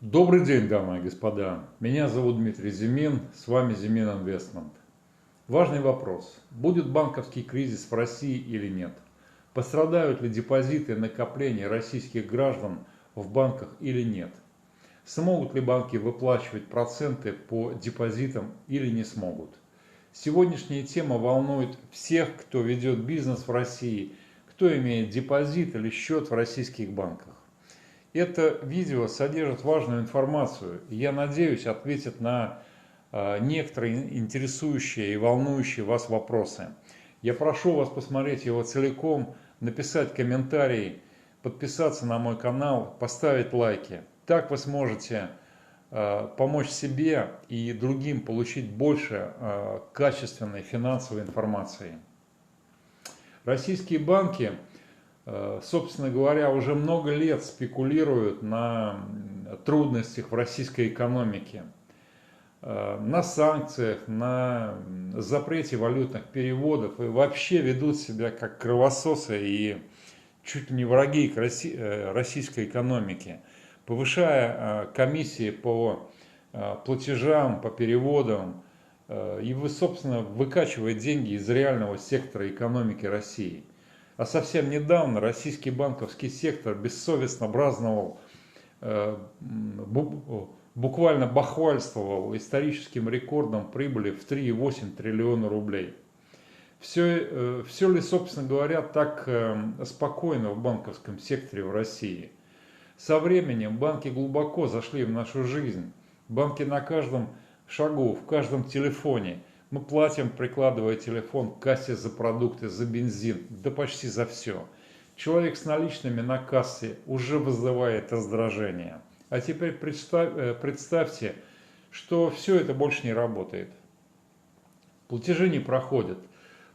Добрый день, дамы и господа. Меня зовут Дмитрий Зимин, с вами Зимин Инвестмент. Важный вопрос. Будет банковский кризис в России или нет? Пострадают ли депозиты и накопления российских граждан в банках или нет? Смогут ли банки выплачивать проценты по депозитам или не смогут? Сегодняшняя тема волнует всех, кто ведет бизнес в России, кто имеет депозит или счет в российских банках. Это видео содержит важную информацию, и я надеюсь, ответит на некоторые интересующие и волнующие вас вопросы. Я прошу вас посмотреть его целиком, написать комментарий, подписаться на мой канал, поставить лайки. Так вы сможете помочь себе и другим получить больше качественной финансовой информации. Российские банки, собственно говоря, уже много лет спекулируют на трудностях в российской экономике, на санкциях, на запрете валютных переводов и вообще ведут себя как кровососы и чуть ли не враги к российской экономике, повышая комиссии по платежам, по переводам, и вы, собственно, выкачивая деньги из реального сектора экономики России. А совсем недавно российский банковский сектор бессовестно праздновал, буквально бахвальствовал историческим рекордом прибыли в 3,8 триллиона рублей. Все ли, собственно говоря, так спокойно в банковском секторе в России? Со временем банки глубоко зашли в нашу жизнь. Банки на каждом шагу, в каждом телефоне. Мы платим, прикладывая телефон к кассе за продукты, за бензин, да почти за все. Человек с наличными на кассе уже вызывает раздражение. А теперь представьте, что все это больше не работает. Платежи не проходят.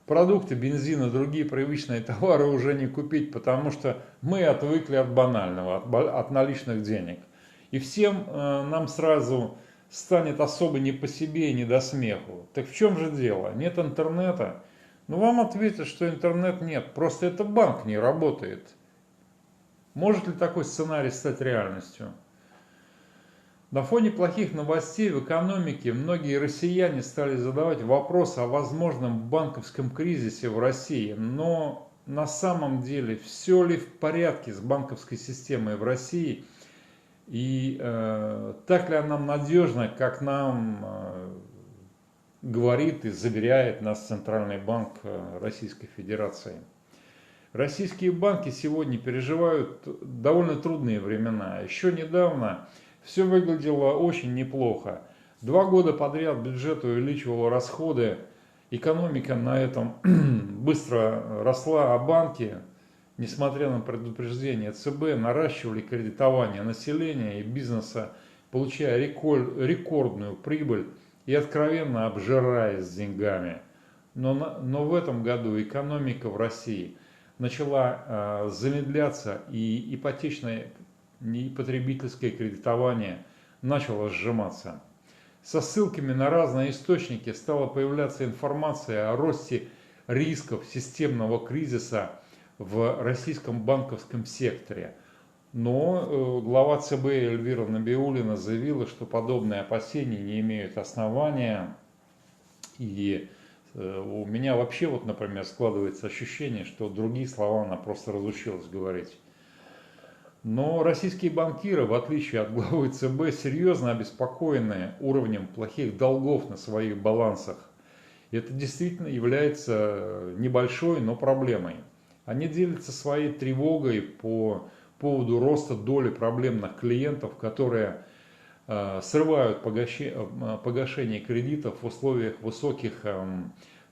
Продукты, бензин и другие привычные товары уже не купить, потому что мы отвыкли от банального, от наличных денег. И всем нам сразу станет особо не по себе и не до смеху. Так в чем же дело? Нет интернета? Ну вам ответят, что интернет нет, просто это банк не работает. Может ли такой сценарий стать реальностью? На фоне плохих новостей в экономике многие россияне стали задавать вопрос о возможном банковском кризисе в России. Но на самом деле все ли в порядке с банковской системой в России? И так ли она надежна, как нам говорит и заверяет нас Центральный банк Российской Федерации? Российские банки сегодня переживают довольно трудные времена. Еще недавно все выглядело очень неплохо. 2 года подряд бюджет увеличивал расходы, экономика на этом быстро росла, а банки, несмотря на предупреждение ЦБ, наращивали кредитование населения и бизнеса, получая рекордную прибыль и откровенно обжираясь деньгами. Но в этом году экономика в России начала замедляться, и ипотечное и потребительское кредитование начало сжиматься. Со ссылками на разные источники стала появляться информация о росте рисков системного кризиса в российском банковском секторе. Но глава ЦБ Эльвира Набиуллина заявила, что подобные опасения не имеют основания. И у меня вообще, вот, например, складывается ощущение, что другие слова она просто разучилась говорить. Но российские банкиры, в отличие от главы ЦБ, серьезно обеспокоены уровнем плохих долгов на своих балансах. И это действительно является небольшой, но проблемой. Они делятся своей тревогой по поводу роста доли проблемных клиентов, которые срывают погашение кредитов в условиях высоких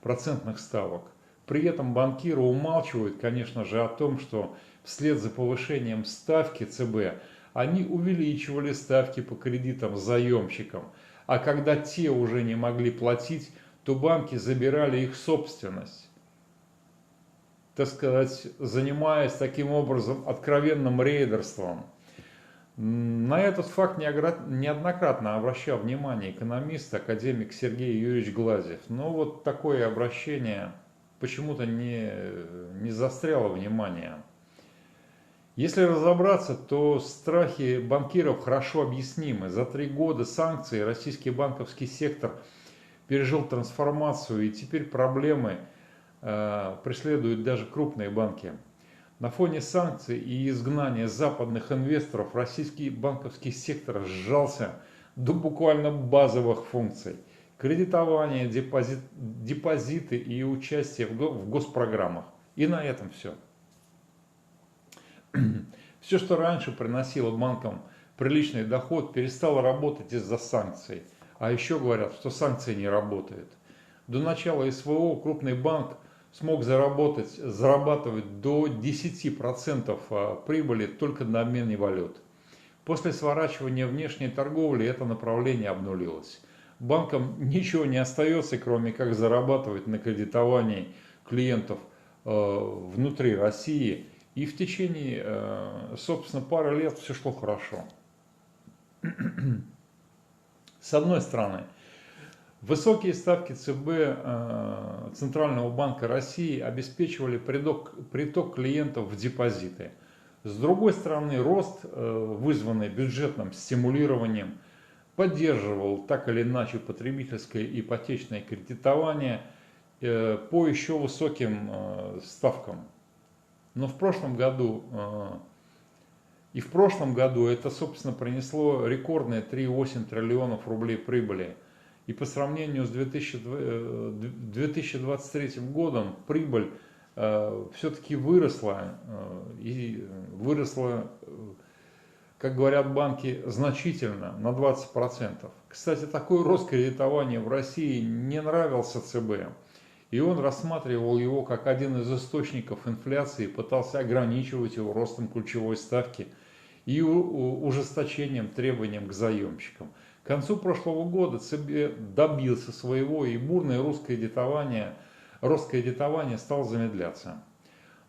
процентных ставок. При этом банкиры умалчивают, конечно же, о том, что вслед за повышением ставки ЦБ они увеличивали ставки по кредитам заемщикам, а когда те уже не могли платить, то банки забирали их собственность, так сказать, занимаясь таким образом откровенным рейдерством. На этот факт неоднократно обращал внимание экономист, академик Сергей Юрьевич Глазьев. Но вот такое обращение почему-то не застряло внимание. Если разобраться, то страхи банкиров хорошо объяснимы. За 3 года санкций российский банковский сектор пережил трансформацию, и теперь проблемы преследуют даже крупные банки. На фоне санкций и изгнания западных инвесторов российский банковский сектор сжался до буквально базовых функций: кредитование, депозиты и участие в госпрограммах. И на этом все. Все, что раньше приносило банкам приличный доход, перестало работать из-за санкций. А еще говорят, что санкции не работают. До начала СВО крупный банк смог зарабатывать до 10% прибыли только на обмене валют. После сворачивания внешней торговли это направление обнулилось. Банкам ничего не остается, кроме как зарабатывать на кредитовании клиентов внутри России. И в течение, собственно, пары лет все шло хорошо. С одной стороны, высокие ставки ЦБ, Центрального банка России, обеспечивали приток клиентов в депозиты. С другой стороны, рост, вызванный бюджетным стимулированием, поддерживал так или иначе потребительское ипотечное кредитование по еще высоким ставкам. Но в прошлом году это, собственно, принесло рекордные 3,8 триллионов рублей прибыли. И по сравнению с 2023 годом прибыль все-таки выросла. И выросла, как говорят банки, значительно, на 20%. Кстати, такой рост кредитования в России не нравился ЦБ. И он рассматривал его как один из источников инфляции, пытался ограничивать его ростом ключевой ставки и ужесточением требований к заемщикам. К концу прошлого года ЦБ добился своего, и бурное рост кредитования стал замедляться.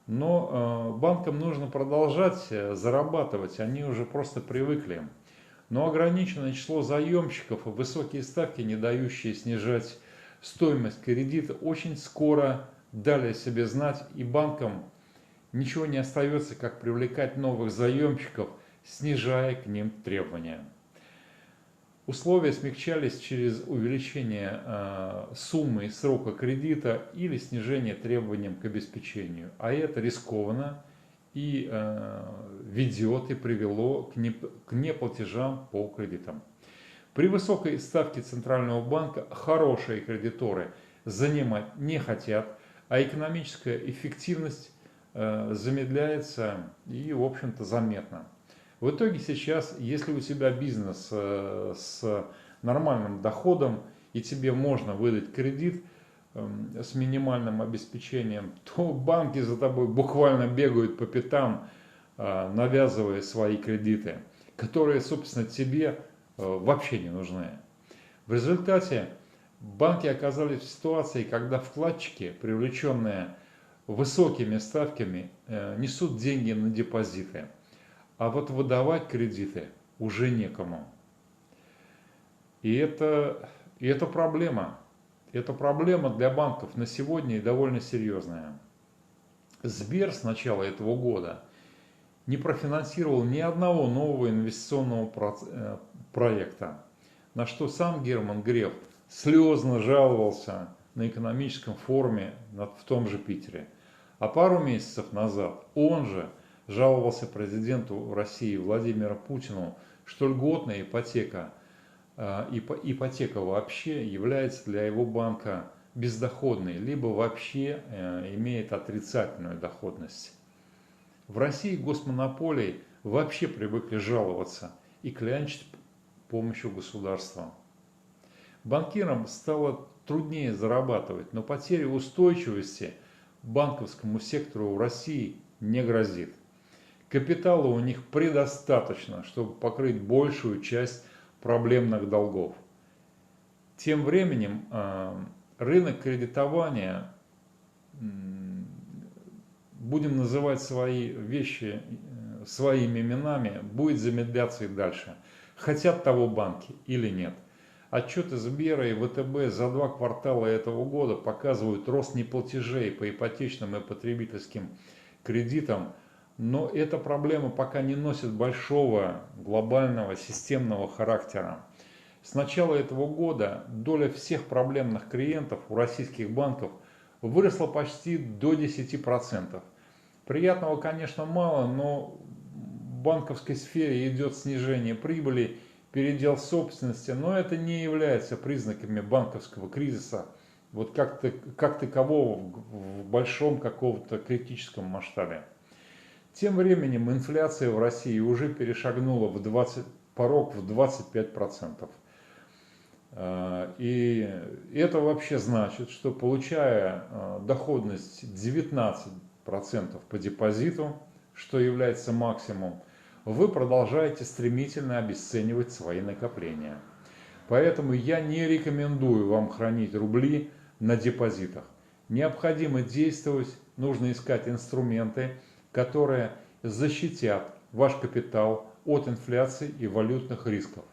Но банкам нужно продолжать зарабатывать, они уже просто привыкли. Но ограниченное число заемщиков и высокие ставки, не дающие снижать стоимость кредита, очень скоро дали о себе знать, и банкам ничего не остается, как привлекать новых заемщиков, снижая к ним требования. Условия смягчались через увеличение суммы и срока кредита или снижение требований к обеспечению. А это рискованно и ведет и привело к неплатежам по кредитам. При высокой ставке Центрального банка хорошие кредиторы занимать не хотят, а экономическая эффективность замедляется и, в общем-то, заметно. В итоге сейчас, если у тебя бизнес с нормальным доходом и тебе можно выдать кредит с минимальным обеспечением, то банки за тобой буквально бегают по пятам, навязывая свои кредиты, которые, собственно, тебе вообще не нужны. В результате банки оказались в ситуации, когда вкладчики, привлеченные высокими ставками, несут деньги на депозиты, а вот выдавать кредиты уже некому. И это проблема. Это проблема для банков на сегодня и довольно серьезная. Сбер с начала этого года не профинансировал ни одного нового инвестиционного проекта, на что сам Герман Греф слезно жаловался на экономическом форуме в том же Питере. А пару месяцев назад он же жаловался президенту России Владимиру Путину, что льготная ипотека вообще является для его банка бездоходной, либо вообще имеет отрицательную доходность. В России госмонополии вообще привыкли жаловаться и клянчить помощью государства. Банкирам стало труднее зарабатывать, но потеря устойчивости банковскому сектору в России не грозит. Капитала у них предостаточно, чтобы покрыть большую часть проблемных долгов. Тем временем рынок кредитования, будем называть свои вещи своими именами, будет замедляться и дальше. Хотят того банки или нет. Отчеты Сбера и ВТБ за 2 квартала этого года показывают рост неплатежей по ипотечным и потребительским кредитам но эта проблема пока не носит большого глобального системного характера. С начала этого года доля всех проблемных клиентов у российских банков выросла почти до 10%. Приятного, конечно, мало, но в банковской сфере идет снижение прибыли, передел собственности, но это не является признаками банковского кризиса, вот как такового в большом каком-то критическом масштабе. Тем временем инфляция в России уже перешагнула порог в 25%. И это вообще значит, что получая доходность 19% по депозиту, что является максимум, вы продолжаете стремительно обесценивать свои накопления. Поэтому я не рекомендую вам хранить рубли на депозитах. Необходимо действовать, нужно искать инструменты, которые защитят ваш капитал от инфляции и валютных рисков.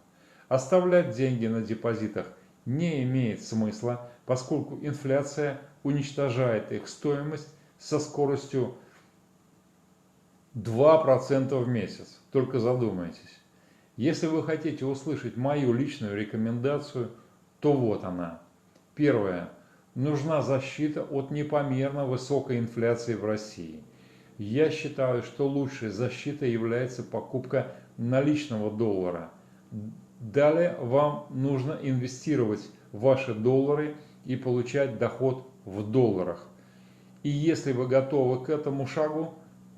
Оставлять деньги на депозитах не имеет смысла, поскольку инфляция уничтожает их стоимость со скоростью 2% в месяц. Только задумайтесь. Если вы хотите услышать мою личную рекомендацию, то вот она. Первое. Нужна защита от непомерно высокой инфляции в России. Я считаю, что лучшей защитой является покупка наличного доллара. Далее вам нужно инвестировать ваши доллары и получать доход в долларах. И если вы готовы к этому шагу,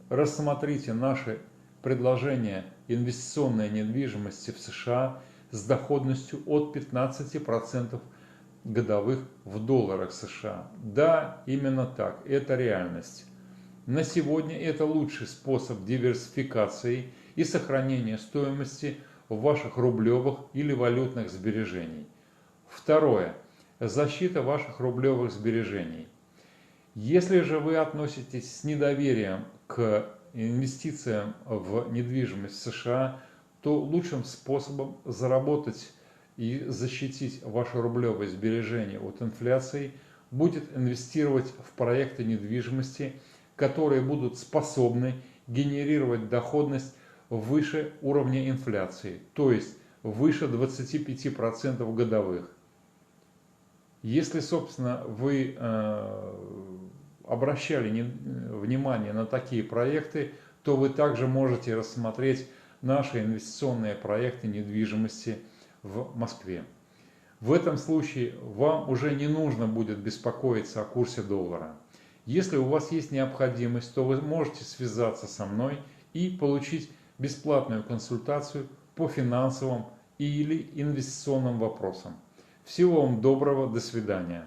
рассмотрите наши предложения инвестиционной недвижимости в США с доходностью от 15% годовых в долларах США. Да, именно так, это реальность. На сегодня это лучший способ диверсификации и сохранения стоимости ваших рублевых или валютных сбережений. Второе. Защита ваших рублевых сбережений. Если же вы относитесь с недоверием к инвестициям в недвижимость в США, то лучшим способом заработать и защитить ваши рублевые сбережения от инфляции будет инвестировать в проекты недвижимости, которые будут способны генерировать доходность выше уровня инфляции, то есть выше 25% годовых. Если, собственно, вы обращали внимание на такие проекты, то вы также можете рассмотреть наши инвестиционные проекты недвижимости в Москве. В этом случае вам уже не нужно будет беспокоиться о курсе доллара. Если у вас есть необходимость, то вы можете связаться со мной и получить бесплатную консультацию по финансовым или инвестиционным вопросам. Всего вам доброго, до свидания.